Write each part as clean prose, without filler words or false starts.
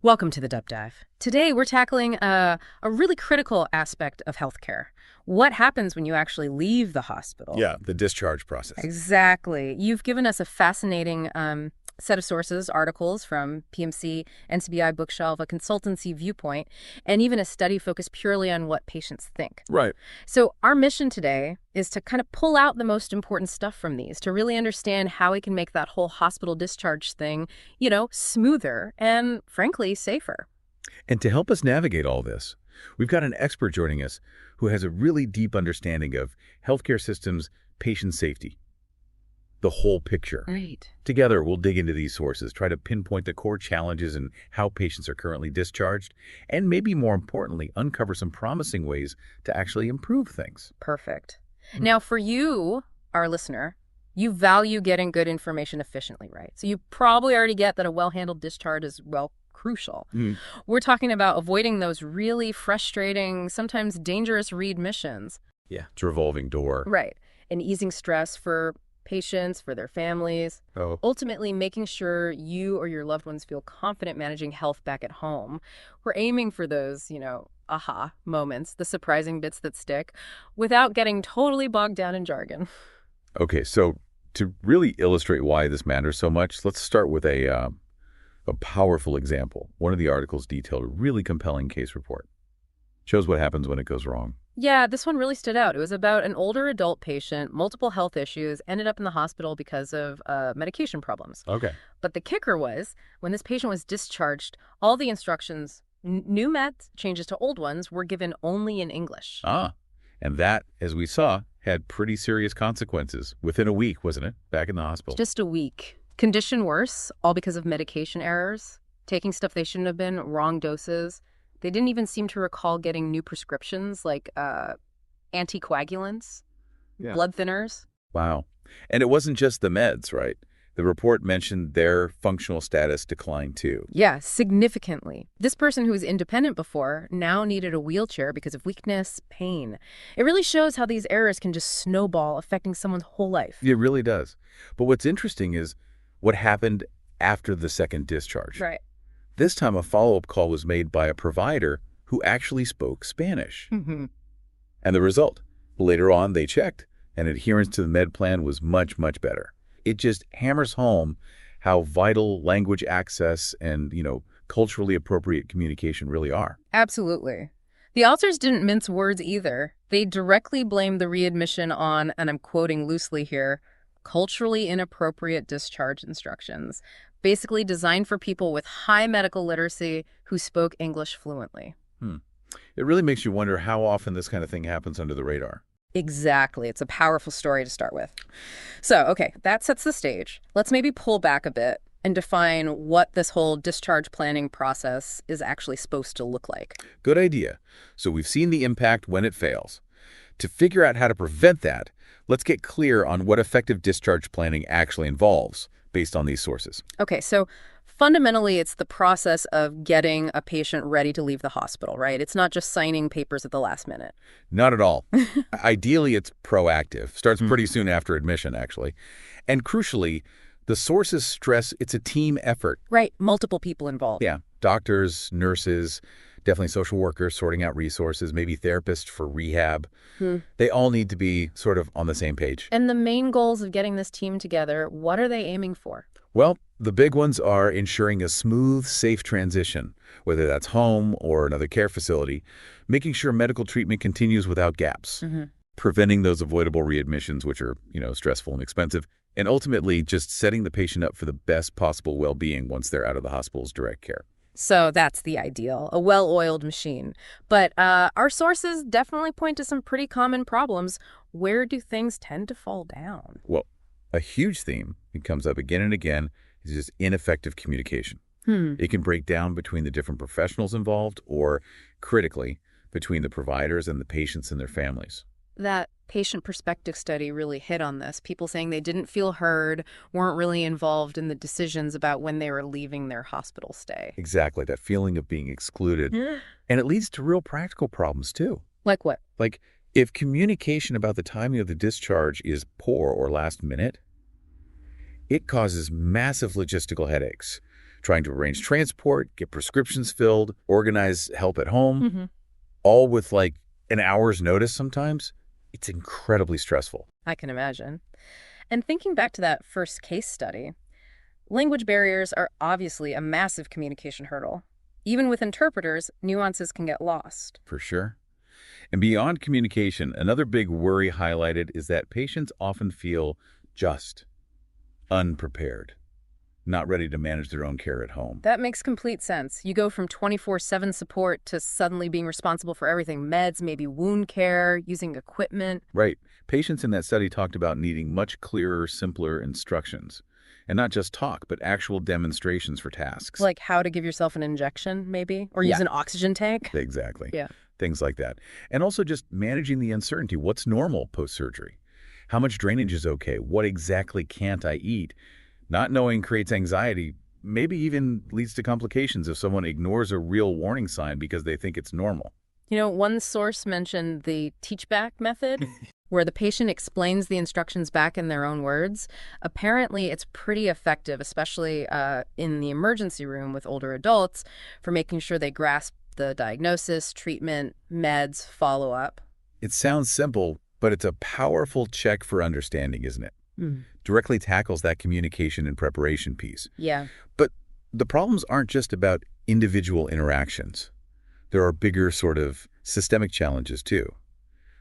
Welcome to the Deep Dive. Today we're tackling a really critical aspect of healthcare. What happens when you actually leave the hospital? Yeah, the discharge process. Exactly. You've given us a fascinating set of sources, articles from PMC, NCBI Bookshelf, a consultancy viewpoint, and even a study focused purely on what patients think. Right. So our mission today is to kind of pull out the most important stuff from these, to really understand how we can make that whole hospital discharge thing, smoother and, frankly, safer. And to help us navigate all this, we've got an expert joining us who has a really deep understanding of healthcare systems, patient safety, the whole picture. Right. Together, we'll dig into these sources, try to pinpoint the core challenges and how patients are currently discharged, and maybe more importantly, uncover some promising ways to actually improve things. Perfect. Now, for you, our listener, you value getting good information efficiently, right? So you probably already get that a well-handled discharge is, crucial. We're talking about avoiding those really frustrating, sometimes dangerous readmissions. Yeah, it's a revolving door. Right. And easing stress for patients, for their families. Oh. Ultimately, making sure you or your loved ones feel confident managing health back at home. We're aiming for those, aha moments, the surprising bits that stick, without getting totally bogged down in jargon. Okay, so to really illustrate why this matters so much, let's start with a powerful example. One of the articles detailed a really compelling case report. Shows what happens when it goes wrong. Yeah, this one really stood out. It was about an older adult patient, multiple health issues, ended up in the hospital because of medication problems. Okay. But the kicker was, when this patient was discharged, all the instructions, new meds, changes to old ones, were given only in English. And that, as we saw, had pretty serious consequences. Within a week, wasn't it? Back in the hospital. Just a week. Condition worse, all because of medication errors, taking stuff they shouldn't have been, wrong doses. They didn't even seem to recall getting new prescriptions like anticoagulants, blood thinners. Wow. And it wasn't just the meds, right? The report mentioned their functional status declined too. Yeah, significantly. This person who was independent before now needed a wheelchair because of weakness, pain. It really shows how these errors can just snowball, affecting someone's whole life. It really does. But what's interesting is what happened after the second discharge. Right. This time, a follow-up call was made by a provider who actually spoke Spanish. And the result? Later on, they checked, and adherence to the med plan was much, much better. It just hammers home how vital language access and, culturally appropriate communication really are. Absolutely. The authors didn't mince words either. They directly blamed the readmission on, and I'm quoting loosely here, culturally inappropriate discharge instructions, basically designed for people with high medical literacy who spoke English fluently. It really makes you wonder how often this kind of thing happens under the radar. Exactly. It's a powerful story to start with. So, okay, that sets the stage. Let's maybe pull back a bit and define what this whole discharge planning process is actually supposed to look like. Good idea. So we've seen the impact when it fails. To figure out how to prevent that, let's get clear on what effective discharge planning actually involves based on these sources. Okay, so fundamentally, it's the process of getting a patient ready to leave the hospital, right? It's not just signing papers at the last minute. Not at all. Ideally, it's proactive. Starts pretty soon after admission, actually. And crucially, the sources stress it's a team effort. Right, multiple people involved. Yeah, doctors, nurses, definitely social workers sorting out resources, maybe therapists for rehab. They all need to be sort of on the same page. And the main goals of getting this team together, what are they aiming for? Well, the big ones are ensuring a smooth, safe transition, whether that's home or another care facility, making sure medical treatment continues without gaps, preventing those avoidable readmissions, which are, stressful and expensive, and ultimately just setting the patient up for the best possible well-being once they're out of the hospital's direct care. So that's the ideal, a well-oiled machine. But our sources definitely point to some pretty common problems. Where do things tend to fall down? Well, a huge theme, it comes up again and again, is just ineffective communication. It can break down between the different professionals involved or, critically, between the providers and the patients and their families. That patient perspective study really hit on this. People saying they didn't feel heard, weren't really involved in the decisions about when they were leaving their hospital stay. Exactly, that feeling of being excluded. And it leads to real practical problems, too. Like what? Like, if communication about the timing of the discharge is poor or last minute, it causes massive logistical headaches. trying to arrange transport, get prescriptions filled, organize help at home, all with like an hour's notice sometimes. It's incredibly stressful. I can imagine. And thinking back to that first case study, language barriers are obviously a massive communication hurdle. Even with interpreters, nuances can get lost. For sure. And beyond communication, another big worry highlighted is that patients often feel just unprepared, not ready to manage their own care at home. That makes complete sense. You go from 24/7 support to suddenly being responsible for everything: meds, maybe wound care, using equipment. Right. Patients in that study talked about needing much clearer, simpler instructions. And not just talk, but actual demonstrations for tasks. Like how to give yourself an injection, maybe? Or use an oxygen tank? Exactly. Yeah. Things like that. And also just managing the uncertainty. What's normal post-surgery? How much drainage is okay? What exactly can't I eat? Not knowing creates anxiety, maybe even leads to complications if someone ignores a real warning sign because they think it's normal. You know, one source mentioned the teach-back method, where the patient explains the instructions back in their own words. Apparently, it's pretty effective, especially in the emergency room with older adults, for making sure they grasp the diagnosis, treatment, meds, follow-up. It sounds simple, but it's a powerful check for understanding, isn't it? Directly tackles that communication and preparation piece. Yeah. But the problems aren't just about individual interactions. There are bigger sort of systemic challenges too,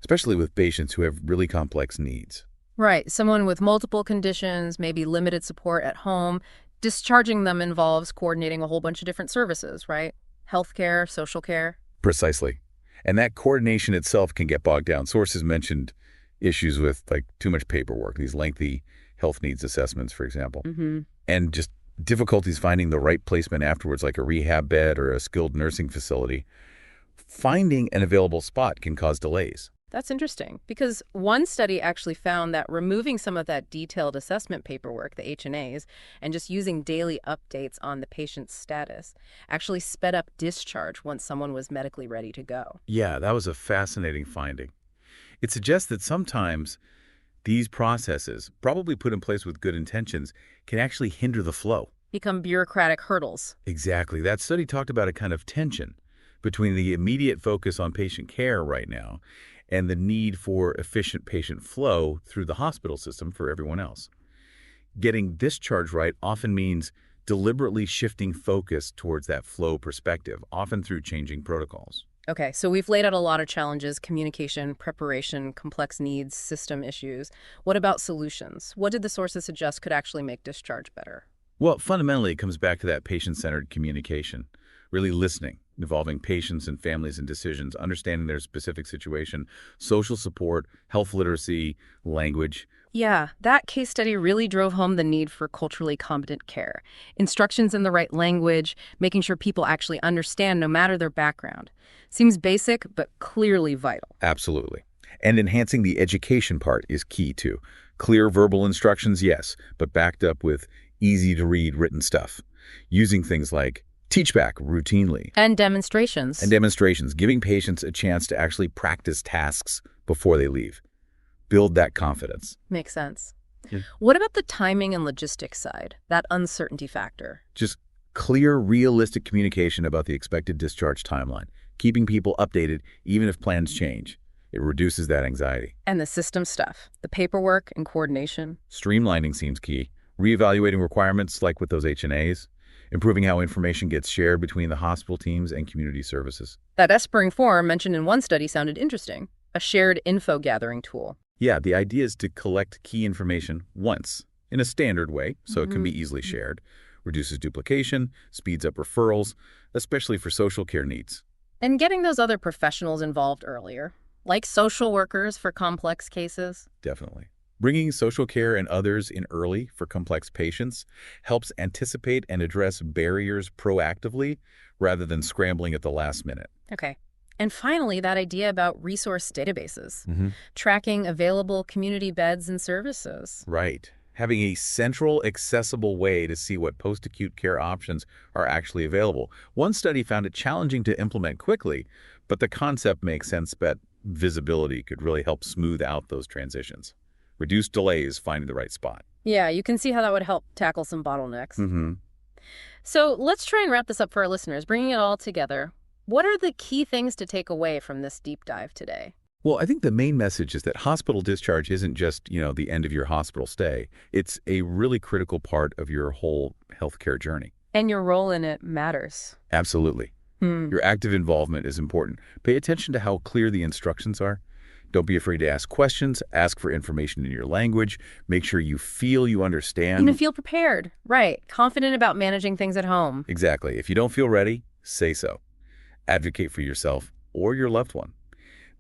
especially with patients who have really complex needs. Right. Someone with multiple conditions, maybe limited support at home. Discharging them involves coordinating a whole bunch of different services, right? Healthcare, social care. Precisely. And that coordination itself can get bogged down. Sources mentioned issues with like too much paperwork, these lengthy health needs assessments, for example, and just difficulties finding the right placement afterwards, like a rehab bed or a skilled nursing facility. Finding an available spot can cause delays. That's interesting, because one study actually found that removing some of that detailed assessment paperwork, the H&As, and just using daily updates on the patient's status actually sped up discharge once someone was medically ready to go. Yeah, that was a fascinating finding. It suggests that sometimes these processes, probably put in place with good intentions, can actually hinder the flow. Become bureaucratic hurdles. Exactly. That study talked about a kind of tension between the immediate focus on patient care right now and the need for efficient patient flow through the hospital system for everyone else. Getting discharge right often means deliberately shifting focus towards that flow perspective, often through changing protocols. Okay, so we've laid out a lot of challenges: communication, preparation, complex needs, system issues. What about solutions? What did the sources suggest could actually make discharge better? Well, fundamentally, it comes back to that patient-centered communication, really listening, involving patients and families in decisions, understanding their specific situation, social support, health literacy, language. Yeah, that case study really drove home the need for culturally competent care. Instructions in the right language, making sure people actually understand no matter their background. Seems basic, but clearly vital. Absolutely. And enhancing the education part is key, too. Clear verbal instructions, yes, but backed up with easy-to-read written stuff. Using things like teach-back routinely. And demonstrations. And demonstrations, giving patients a chance to actually practice tasks before they leave. Build that confidence. Makes sense. Yeah. What about the timing and logistics side, that uncertainty factor? Just clear, realistic communication about the expected discharge timeline, keeping people updated even if plans change. It reduces that anxiety. And the system stuff, the paperwork and coordination. Streamlining seems key. Reevaluating requirements like with those H&As. Improving how information gets shared between the hospital teams and community services. That Espering form mentioned in one study sounded interesting. A shared info gathering tool. Yeah, the idea is to collect key information once in a standard way, so it can be easily shared, reduces duplication, speeds up referrals, especially for social care needs. And getting those other professionals involved earlier, like social workers for complex cases. Definitely. Bringing social care and others in early for complex patients helps anticipate and address barriers proactively rather than scrambling at the last minute. Okay. And finally, that idea about resource databases, tracking available community beds and services. Right. Having a central, accessible way to see what post-acute care options are actually available. One study found it challenging to implement quickly, but the concept makes sense that visibility could really help smooth out those transitions. Reduce delays finding the right spot. Yeah, you can see how that would help tackle some bottlenecks. So let's try and wrap this up for our listeners, bringing it all together. What are the key things to take away from this deep dive today? Well, I think the main message is that hospital discharge isn't just, the end of your hospital stay. It's a really critical part of your whole healthcare journey. And your role in it matters. Absolutely. Your active involvement is important. Pay attention to how clear the instructions are. Don't be afraid to ask questions. Ask for information in your language. Make sure you feel you understand. And feel prepared. Right. Confident about managing things at home. Exactly. If you don't feel ready, say so. Advocate for yourself or your loved one.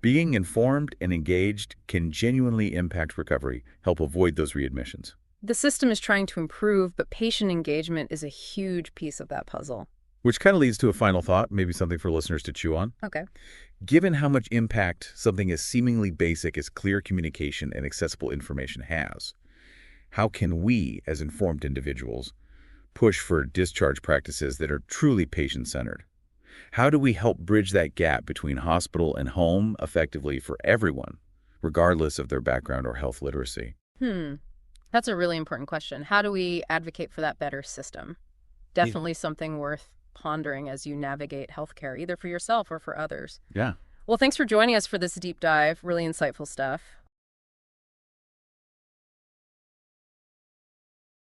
Being informed and engaged can genuinely impact recovery, help avoid those readmissions. The system is trying to improve, but patient engagement is a huge piece of that puzzle. Which kind of leads to a final thought, maybe something for listeners to chew on. Okay. Given how much impact something as seemingly basic as clear communication and accessible information has, how can we, as informed individuals, push for discharge practices that are truly patient-centered? How do we help bridge that gap between hospital and home effectively for everyone, regardless of their background or health literacy? That's a really important question. How do we advocate for that better system? Definitely something worth pondering as you navigate healthcare, either for yourself or for others. Yeah. Well, thanks for joining us for this deep dive. Really insightful stuff.